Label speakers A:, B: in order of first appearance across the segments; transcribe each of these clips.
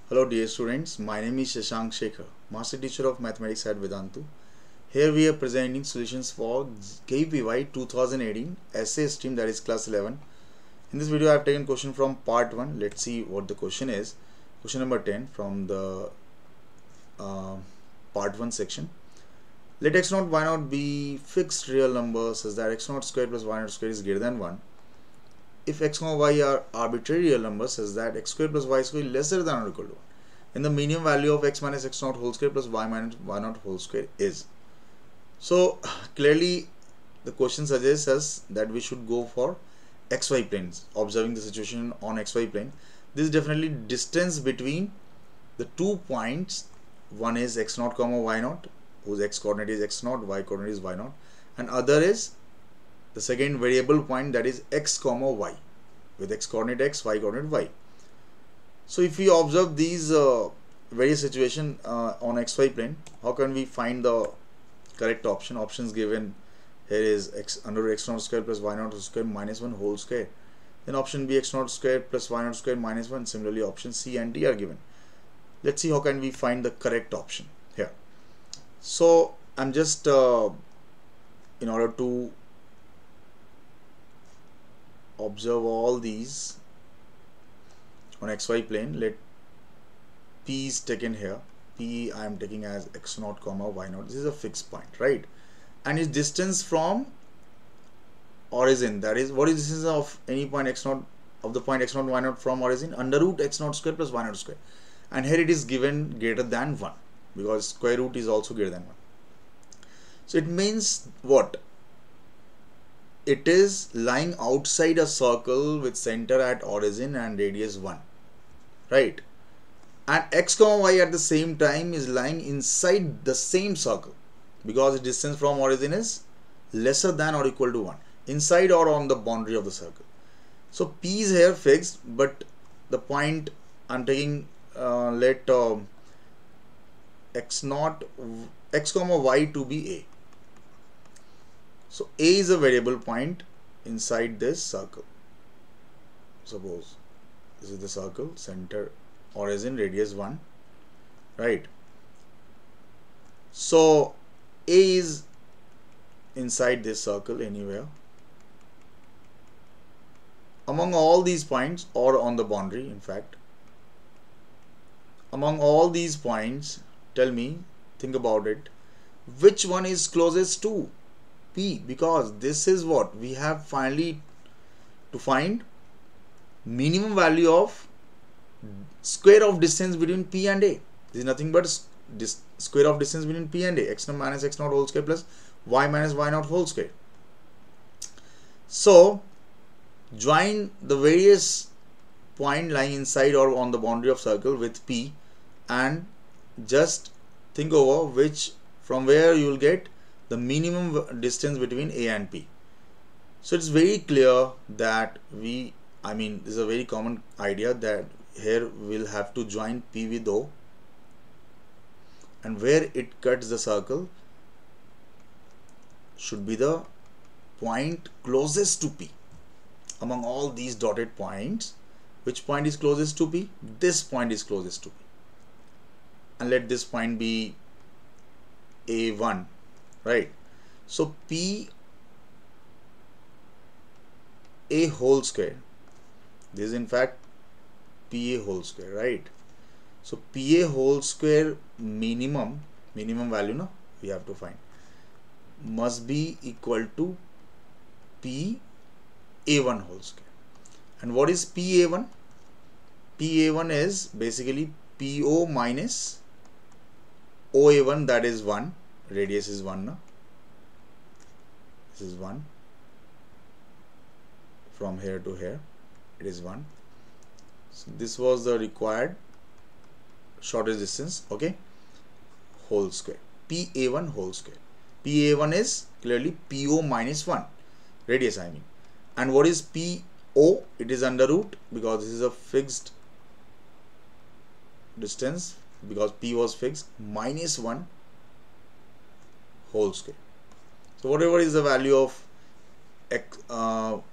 A: Hello dear students, my name is Shashank Shekhar, Master Teacher of Mathematics at Vedantu. Here we are presenting solutions for KPY 2018 Essay Stream, that is class 11. In this video I have taken question from part 1. Let's see what the question is. Question number 10 from the part 1 section. Let x0, y0 be fixed real numbers such that x0 square plus y0 square is greater than 1. If x, y are arbitrary real numbers such that x square plus y square is lesser than or equal to 1, then the median value of x minus x0 whole square plus y minus y0 whole square is. So clearly the question suggests us that we should go for xy planes, observing the situation on xy plane. This is definitely distance between the 2 points. One is x0 comma y0, whose x coordinate is x0, y coordinate is y0, and other is the second variable point, that is x comma y, with x coordinate x, y coordinate y. So if we observe these various situations on xy plane, how can we find the correct option? Options given here is x under x0 square plus y0 square minus 1 whole square. Then option B, x0 square plus y0 square minus 1. Similarly, option C and D are given. Let's see how can we find the correct option here. So I'm just in order to observe all these on xy plane, let P is taken here. P I am taking as x0 comma y0. This is a fixed point, right? And its distance from origin, that is, what is the distance of any point x0, of the point x0 y0 from origin? Under root x0 square plus y0 square. And here it is given greater than 1, because square root is also greater than 1. So it means what? It is lying outside a circle with center at origin and radius 1, right? And x comma y at the same time is lying inside the same circle, because the distance from origin is lesser than or equal to 1, inside or on the boundary of the circle. So P is here fixed, but the point I'm taking, let x0, x comma y to be A. So A is a variable point inside this circle. Suppose this is the circle, center, origin, radius 1, right? So A is inside this circle anywhere among all these points, or on the boundary. In fact, among all these points, tell me, think about it, which one is closest to P? Because this is what we have finally to find minimum value of square of distance between P and A. This is nothing but square of distance between P and A, x0 minus x0 whole square plus y minus y0 whole square. So join the various point lying inside or on the boundary of circle with P, and just think over which, from where you will get the minimum distance between A and P. So it's very clear that this is a very common idea, that here we'll have to join P with O, and where it cuts the circle should be the point closest to P. Among all these dotted points, which point is closest to P? This point is closest to P. And let this point be A1, right? So P A whole square, this is in fact PA whole square, right? So PA whole square minimum value, no, we have to find, must be equal to PA1 whole square. And what is PA1? PA1 is basically PO minus OA1, that is 1, radius is 1, no? This is 1, from here to here it is 1. So this was the required shortest distance, okay, whole square, PA1 whole square. PA1 is clearly PO minus 1, radius I mean. And what is PO? It is under root, because this is a fixed distance, because P was fixed, minus 1 whole square. So whatever is the value of x0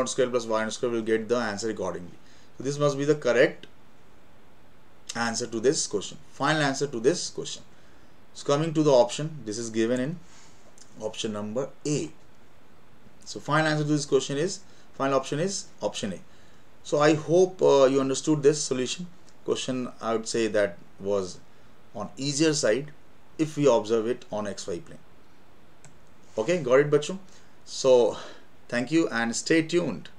A: square plus y0 square, will get the answer accordingly. So this must be the correct answer to this question, final answer to this question. So coming to the option, this is given in option number A. So final answer to this question is, final option is option A. So I hope you understood this solution. Question, I would say that was on easier side if we observe it on XY plane. Okay, got it, bachcho? So thank you and stay tuned.